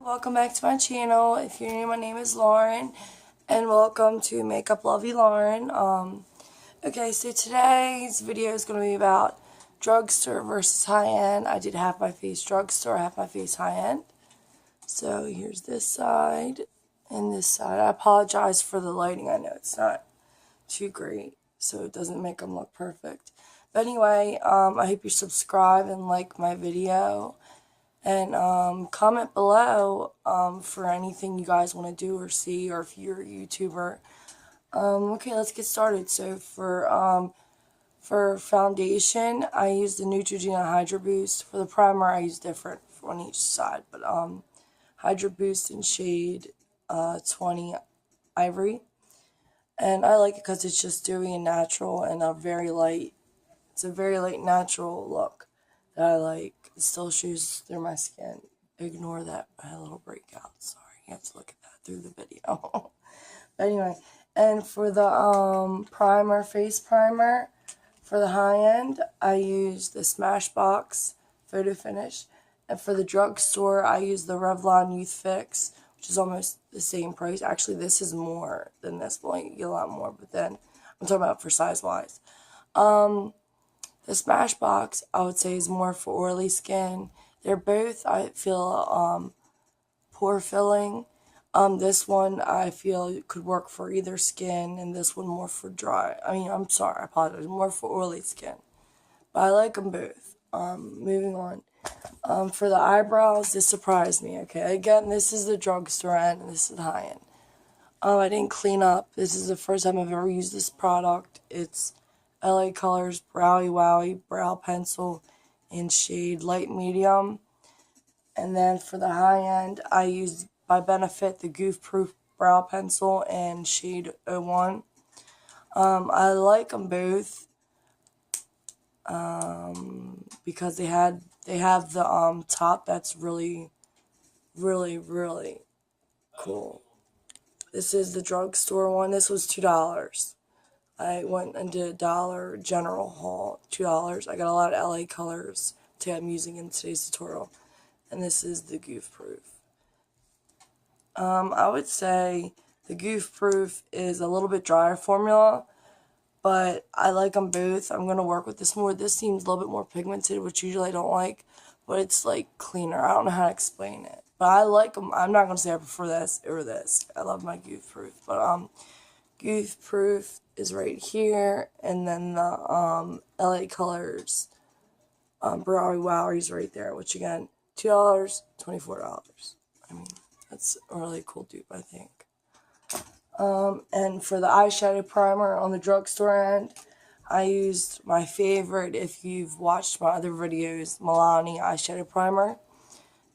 Welcome back to my channel. If you're new, my name is Lauren, and welcome to Makeup Lovey Lauren. Okay, so today's video is going to be about Drugstore versus Highen. I did half my face Drugstore, half my face Highen. So here's this side and this side. I apologize for the lighting. I know it's not too great, so it doesn't make them look perfect. But anyway, I hope you subscribe and like my video. And comment below for anything you guys want to do or see, or if you're a YouTuber. Okay, let's get started. So for foundation, I use the Neutrogena Hydro Boost. For the primer, I use different on each side, but Hydro Boost in shade 20 Ivory. And I like it because it's just dewy and natural and a very light. It's a very light natural look that I like. It still shows through my skin. Ignore that. I had a little breakout. Sorry, you have to look at that through the video. But anyway, and for the primer, face primer, for the Highen, I use the Smashbox Photo Finish. And for the Drugstore, I use the Revlon Youth Fix, which is almost the same price. Actually, this is more than this, but you get a lot more. But then, I'm talking about for size-wise. The Smashbox, I would say, is more for oily skin. They're both, I feel, pore filling. This one, I feel, could work for either skin, and this one more for dry. I'm sorry, I apologize, more for oily skin. But I like them both. Moving on. For the eyebrows, this surprised me, okay? Again, this is the Drugstore end, and this is the Highen. I didn't clean up. This is the first time I've ever used this product. It's LA Colors Browy Wowie Brow Pencil in shade light medium. And then for the Highen, I used by Benefit the Goof Proof Brow Pencil in shade 01. I like them both because they have the top that's really, really, really cool. This is the Drugstore one. This was $2. I went and did a Dollar General haul, $2. I got a lot of LA Colors that I'm using in today's tutorial. And this is the Goof Proof. I would say the Goof Proof is a little bit drier formula, but I like them both. I'm going to work with this more. This seems a little bit more pigmented, which usually I don't like, but it's like cleaner. I don't know how to explain it. But I like them. I'm not going to say I prefer this or this. I love my Goof Proof. But Goof Proof is right here, and then the LA Colors Browy Wowie is right there, which again, $2, $24. I mean, that's a really cool dupe, I think. And for the eyeshadow primer on the Drugstore end, I used my favorite, if you've watched my other videos, Milani eyeshadow primer.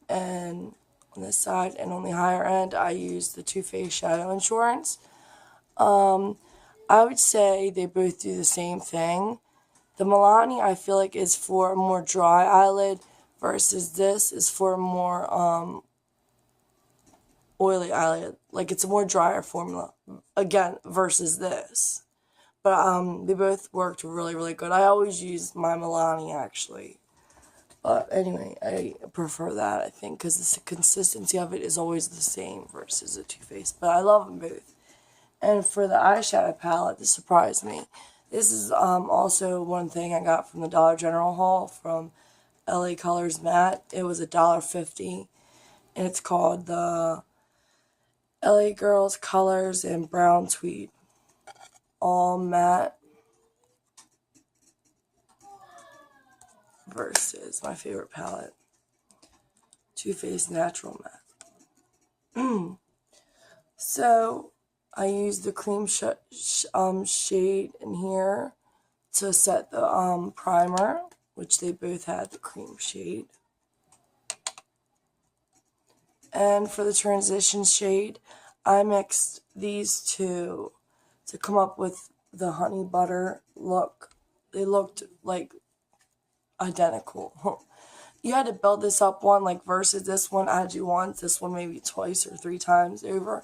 And on this side, and on the higher end, I used the Too Faced Shadow Insurance. I would say they both do the same thing. The Milani, I feel like, is for a more dry eyelid versus this is for a more oily eyelid. Like, it's a more drier formula, again, versus this. But they both worked really, really good. I always use my Milani, actually. But anyway, I prefer that, I think, because the consistency of it is always the same versus the Too Faced. But I love them both. And for the eyeshadow palette, this surprised me. This is also one thing I got from the Dollar General haul from LA Colors Matte. It was $1.50, and it's called the LA Girls Colors in Brown Tweed. All matte versus my favorite palette, Too Faced Natural Matte. So I used the cream shade in here to set the primer, which they both had the cream shade. And for the transition shade, I mixed these two to come up with the honey butter look. They looked like identical. You had to build this up one, like versus this one I had to do once, this one maybe twice or 3 times over.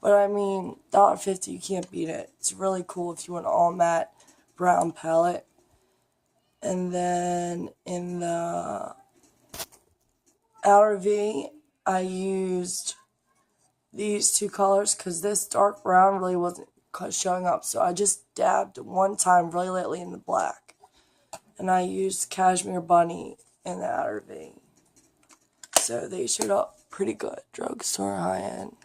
But I mean, $1.50, you can't beat it. It's really cool if you want an all matte brown palette. And then in the outer V, I used these two colors because this dark brown really wasn't showing up, so I just dabbed one time really lightly in the black, and I used Cashmere Bunny in the outer V, so they showed up pretty good. Drugstore Highen.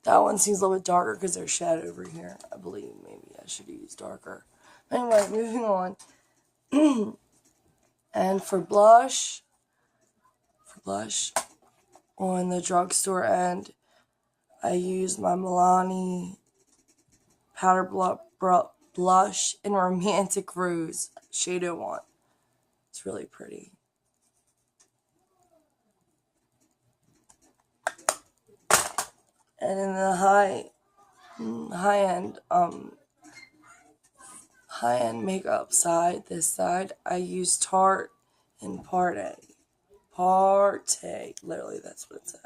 That one seems a little bit darker because there's shadow over here. I believe maybe I should use darker. Anyway, moving on. And for blush on the drugstore end, I used my Milani powder blush in Romantic Rose, shade 01. It's really pretty. And in the high-end makeup side, this side, I used Tarte in Parte. Literally, that's what it says.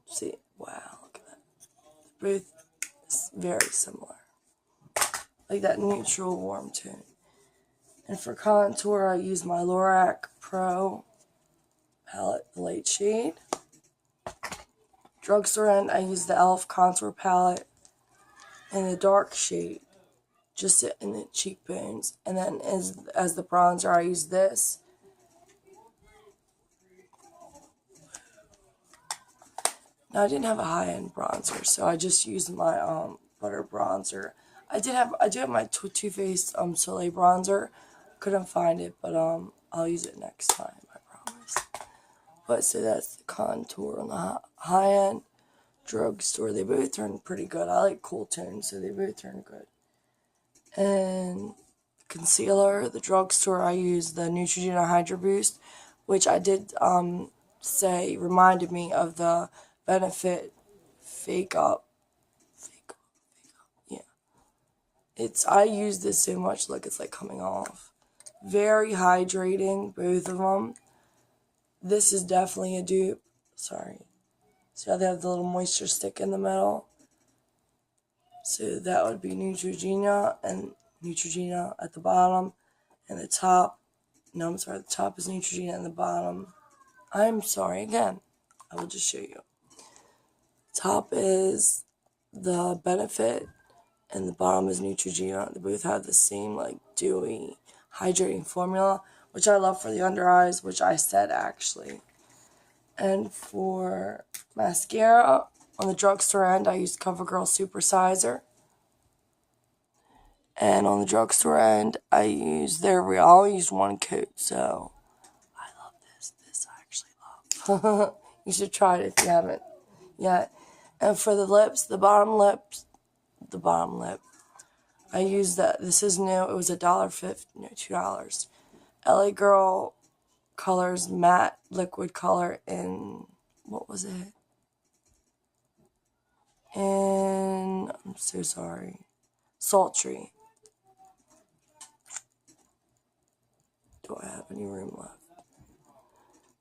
See, wow, look at that. Both very similar. Like that neutral warm tone. And for contour, I use my Lorac Pro palette, the light shade. Drugstore end, I use the e.l.f. contour palette in the dark shade, just in the cheekbones. And then as the bronzer, I use this. Now, I didn't have a high-end bronzer, so I just used my butter bronzer. I do have my Too Faced Soleil bronzer. Couldn't find it, but I'll use it next time, I promise. But so that's the contour on the high-end drugstore. They both turn pretty good. I like cool tones, so they both turn good. And concealer, the drugstore, I use the Neutrogena Hydra Boost, which I did say reminded me of the Benefit Fake Up. Yeah. I use this so much, look, it's like coming off. Very hydrating, both of them. This is definitely a dupe. Sorry. See how they have the little moisture stick in the middle? So that would be Neutrogena, and Neutrogena at the bottom, and the top. No, I'm sorry, the top is Neutrogena and the bottom. I'm sorry, again. I will just show you. Top is the Benefit, and the bottom is Neutrogena. They both have the same, like, dewy, hydrating formula, which I love for the under eyes, which I said, actually. And for mascara, on the drugstore end, I used CoverGirl Supersizer. And on the drugstore end, I used I only used one coat, so I love this. This I actually love. You should try it if you haven't yet. And for the lips, the bottom lip, I used that. This is new. It was $1.50, no, $2. LA Girl Colors Matte Liquid Color in, what was it? And I'm so sorry. Sultry. Do I have any room left?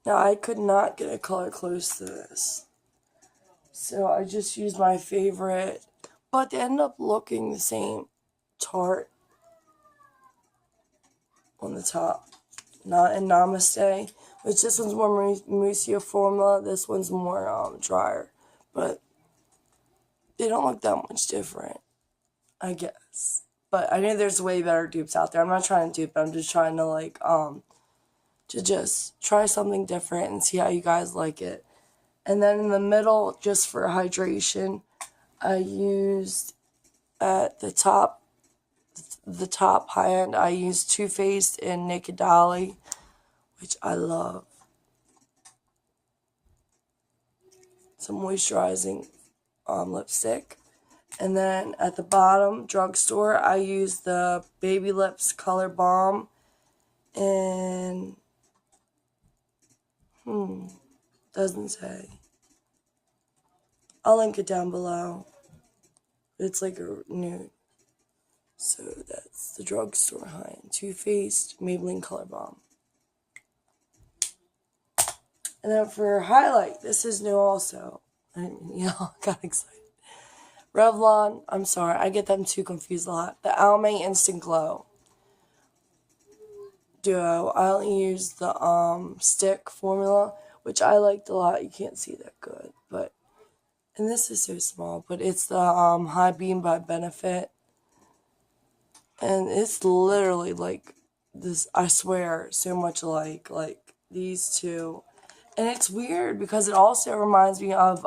Now, I could not get a color close to this. So I just used my favorite, but they end up looking the same. Tarte on the top. Not in Namaste, which this one's more moussey formula. This one's more drier. But they don't look that much different, I guess. But I know there's way better dupes out there. I'm not trying to dupe, I'm just trying to, like, to just try something different and see how you guys like it. And then in the middle, just for hydration, I used at the top high end, I used Too Faced in Naked Dolly, which I love. Some moisturizing lipstick. And then at the bottom, drugstore, I used the Baby Lips Color Balm in, doesn't say. I'll link it down below. It's like a nude. So that's the drugstore Highen. Too Faced Maybelline Color Balm. And then for highlight, this is new also. I got excited. Revlon, I'm sorry, I get them too confused a lot. The Almay Instant Glow. duo. I only use the stick formula, which I liked a lot. You can't see that good, but and this is so small, but it's the High Beam by Benefit, and it's literally like this. I swear, so much like these two, and it's weird because it also reminds me of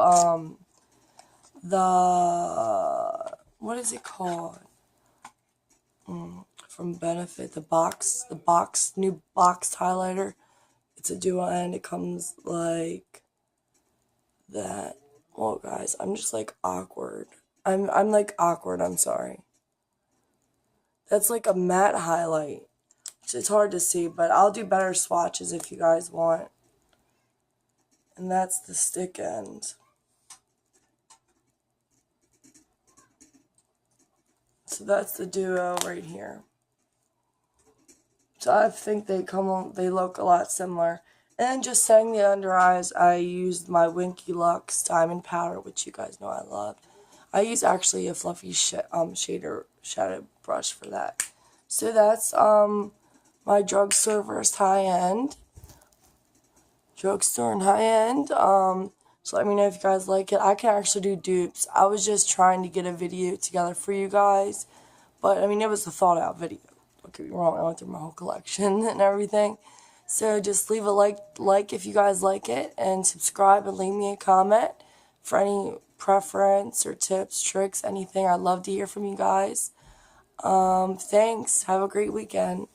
the what is it called? From Benefit, the new box highlighter. It's a dual end. It comes like that. Well, guys, I'm just like awkward. I'm like awkward. I'm sorry. That's like a matte highlight. It's hard to see, but I'll do better swatches if you guys want. And that's the stick end. So that's the duo right here. So I think they look a lot similar. And just setting the under eyes, I used my Winky Lux Diamond Powder, which you guys know I love. I use actually a fluffy shader shadow brush for that. So that's my Drugstore versus High-End. Drugstore and High-End. So let me know if you guys like it. I can actually do dupes. I was just trying to get a video together for you guys. But, I mean, it was a thought-out video. Don't get me wrong. I went through my whole collection and everything. So just leave a like if you guys like it. And subscribe and leave me a comment for any preference or tips, tricks, anything. I'd love to hear from you guys. Thanks. Have a great weekend.